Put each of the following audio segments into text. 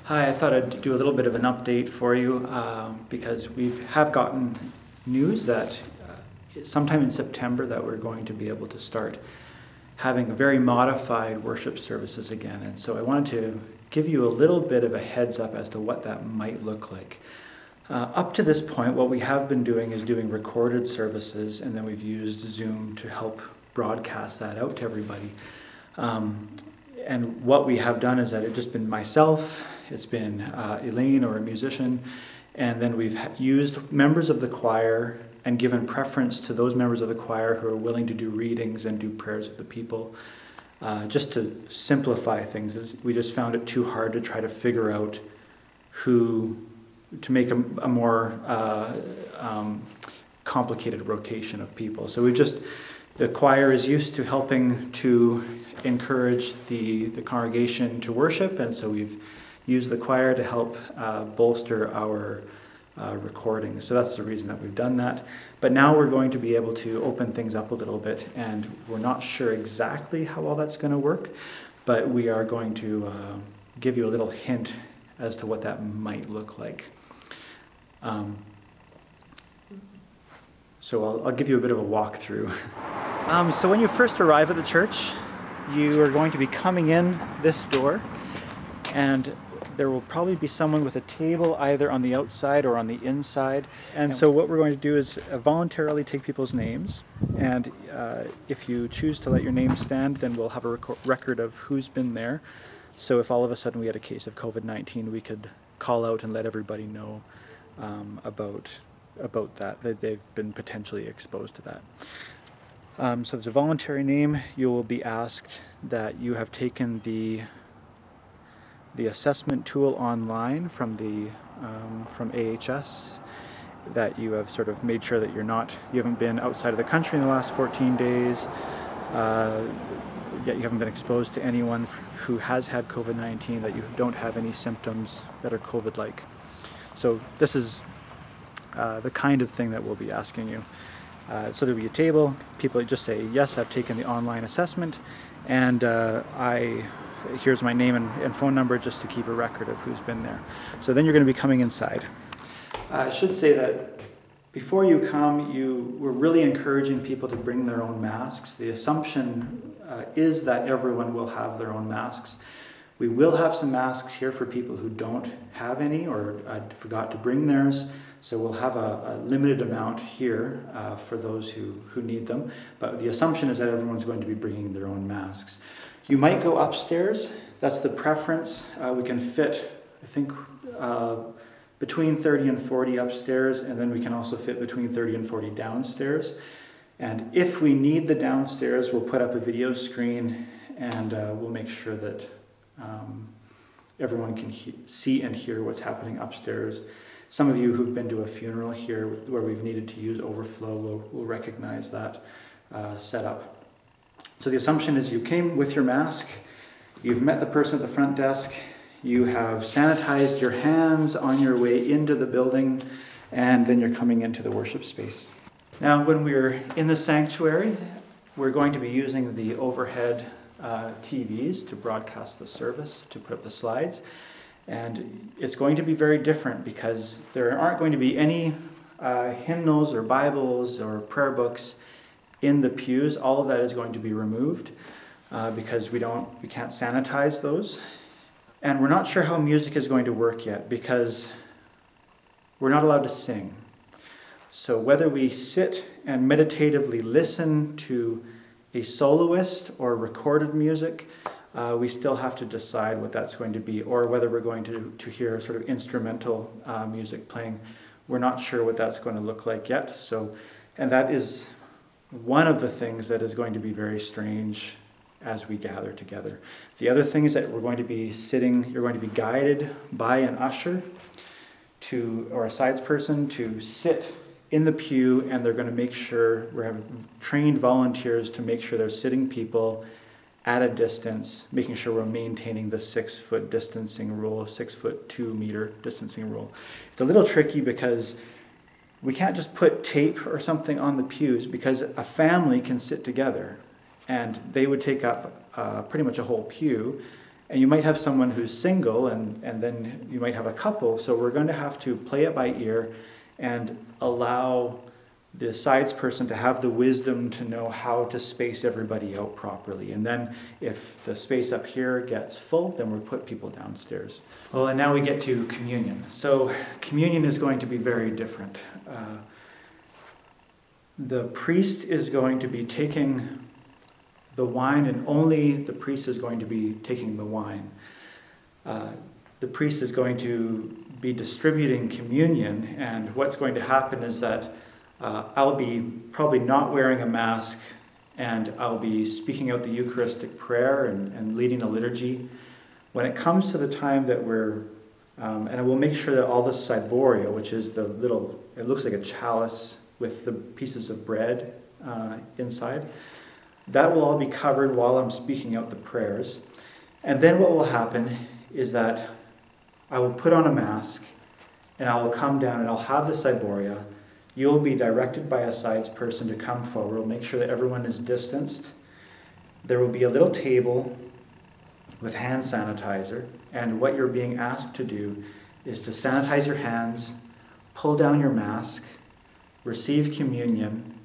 Hi, I thought I'd do a little bit of an update for you because we have gotten news that sometime in September that we're going to be able to start having very modified worship services again. And so I wanted to give you a little bit of a heads up as to what that might look like. Up to this point, what we have been doing is doing recorded services, and then we've used Zoom to help broadcast that out to everybody. And what we have done is that it's just been myself, it's been Elaine or a musician, and then we've used members of the choir and given preference to those members of the choir who are willing to do readings and do prayers of the people. Just to simplify things, we just found it too hard to try to figure out to make a more complicated rotation of people. So the choir is used to helping to encourage the congregation to worship, and so we've used the choir to help bolster our recording. So that's the reason that we've done that. But now we're going to be able to open things up a little bit, and we're not sure exactly how all that's going to work, but we are going to give you a little hint as to what that might look like. So I'll give you a bit of a walkthrough. So when you first arrive at the church, you are going to be coming in this door, and there will probably be someone with a table either on the outside or on the inside. And so what we're going to do is voluntarily take people's names, and if you choose to let your name stand, then we'll have a record of who's been there. So if all of a sudden we had a case of COVID-19, we could call out and let everybody know about that they've been potentially exposed to that. So there's a voluntary name. You will be asked that you have taken the assessment tool online from AHS, that you have sort of made sure that you haven't been outside of the country in the last 14 days, that you haven't been exposed to anyone who has had COVID-19, that you don't have any symptoms that are COVID-like. So this is the kind of thing that we'll be asking you. So there'll be a table. People just say, yes, I've taken the online assessment, and here's my name and phone number just to keep a record of who's been there. So then you're going to be coming inside. I should say that before you come, we're really encouraging people to bring their own masks. The assumption is that everyone will have their own masks. We will have some masks here for people who don't have any or forgot to bring theirs. So we'll have a limited amount here for those who need them. But the assumption is that everyone's going to be bringing their own masks. You might go upstairs. That's the preference. We can fit, I think, between 30 and 40 upstairs, and then we can also fit between 30 and 40 downstairs. And if we need the downstairs, we'll put up a video screen, and we'll make sure that everyone can see and hear what's happening upstairs. Some of you who've been to a funeral here where we've needed to use overflow will recognize that setup. So the assumption is you came with your mask, you've met the person at the front desk, you have sanitized your hands on your way into the building, and then you're coming into the worship space. Now, when we're in the sanctuary, we're going to be using the overhead TVs to broadcast the service, to put up the slides. And it's going to be very different because there aren't going to be any hymnals or Bibles or prayer books in the pews. All of that is going to be removed because we can't sanitize those. And we're not sure how music is going to work yet because we're not allowed to sing. So whether we sit and meditatively listen to a soloist or recorded music, we still have to decide what that's going to be, or whether we're going to hear sort of instrumental music playing. We're not sure what that's going to look like yet. And that is one of the things that is going to be very strange as we gather together. The other thing is that you're going to be guided by an usher or a sides person to sit in the pew, and they're going to make sure we're having trained volunteers to make sure they're sitting people at a distance, making sure we're maintaining the 6 foot distancing rule, 6 foot 2 meter distancing rule. It's a little tricky because we can't just put tape or something on the pews, because a family can sit together and they would take up pretty much a whole pew, And you might have someone who's single, and then you might have a couple. So we're going to have to play it by ear and allow the sides person to have the wisdom to know how to space everybody out properly. And then if the space up here gets full, then we'll put people downstairs. Well, and now we get to communion. So communion is going to be very different. The priest is going to be taking the wine, and only the priest is going to be taking the wine. The priest is going to be distributing communion, and what's going to happen is that I'll be probably not wearing a mask, and I'll be speaking out the Eucharistic prayer and leading the liturgy. When it comes to the time that and I will make sure that all the cyboria, which is the little, it looks like a chalice with the pieces of bread inside, that will all be covered while I'm speaking out the prayers. And then what will happen is that I will put on a mask, and I will come down and I'll have the cyboria. You'll be directed by a sides person to come forward. We'll make sure that everyone is distanced. There will be a little table with hand sanitizer, and what you're being asked to do is to sanitize your hands, pull down your mask, receive communion,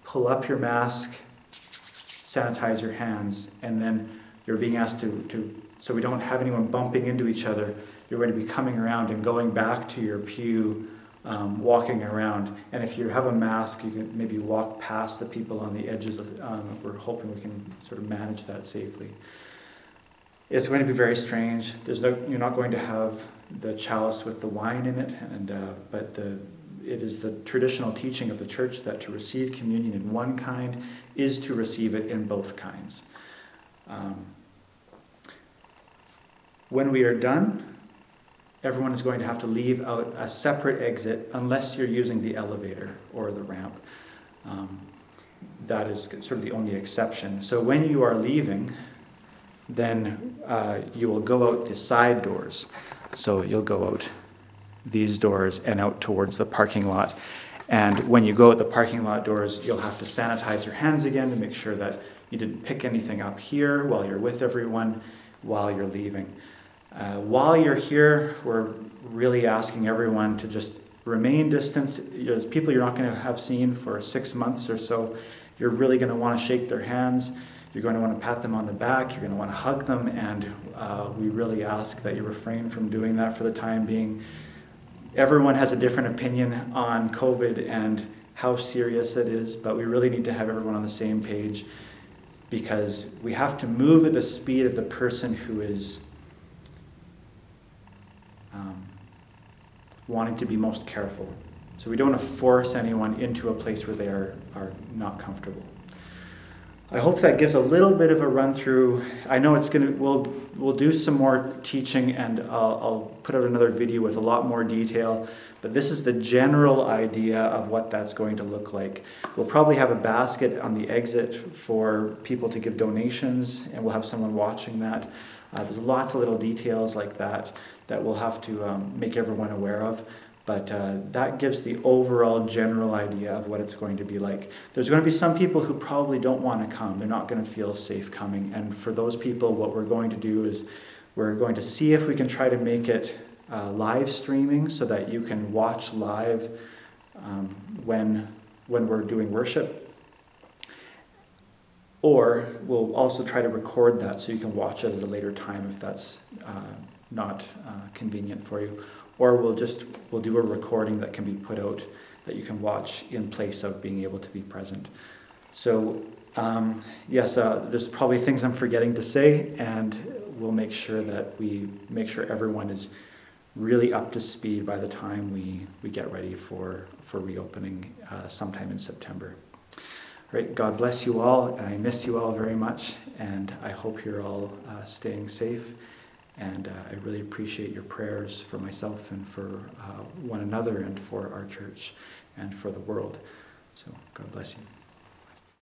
pull up your mask, sanitize your hands, and then you're being asked to so we don't have anyone bumping into each other, you're going to be coming around and going back to your pew, walking around. And if you have a mask, you can maybe walk past the people on the edges of, we're hoping we can sort of manage that safely. It's going to be very strange. You're not going to have the chalice with the wine in it, but it is the traditional teaching of the church that to receive communion in one kind is to receive it in both kinds. When we are done, everyone is going to have to leave out a separate exit unless you're using the elevator or the ramp. That is sort of the only exception. So when you are leaving, then you will go out the side doors. So you'll go out these doors and out towards the parking lot. And when you go out the parking lot doors, you'll have to sanitize your hands again to make sure that you didn't pick anything up here while you're with everyone, while you're leaving. While you're here, we're really asking everyone to just remain distant. There's people you're not going to have seen for 6 months or so. You're really going to want to shake their hands. You're going to want to pat them on the back. You're going to want to hug them. And we really ask that you refrain from doing that for the time being. Everyone has a different opinion on COVID and how serious it is, but we really need to have everyone on the same page, because we have to move at the speed of the person who is wanting to be most careful. So we don't want to force anyone into a place where they are not comfortable. I hope that gives a little bit of a run through. I know we'll do some more teaching, and I'll put out another video with a lot more detail, but this is the general idea of what that's going to look like. We'll probably have a basket on the exit for people to give donations, and we'll have someone watching that. There's lots of little details like that we'll have to make everyone aware of. But that gives the overall general idea of what it's going to be like. There's going to be some people who probably don't want to come. They're not going to feel safe coming. And for those people, what we're going to do is we're going to see if we can try to make it live streaming so that you can watch live when we're doing worship. Or we'll also try to record that so you can watch it at a later time if that's not convenient for you. Or we'll do a recording that can be put out that you can watch in place of being able to be present. So yes, there's probably things I'm forgetting to say, and we'll make sure that we make sure everyone is really up to speed by the time we get ready for reopening sometime in September. All right, God bless you all, and I miss you all very much, and I hope you're all staying safe. And I really appreciate your prayers for myself and for one another and for our church and for the world. So God bless you.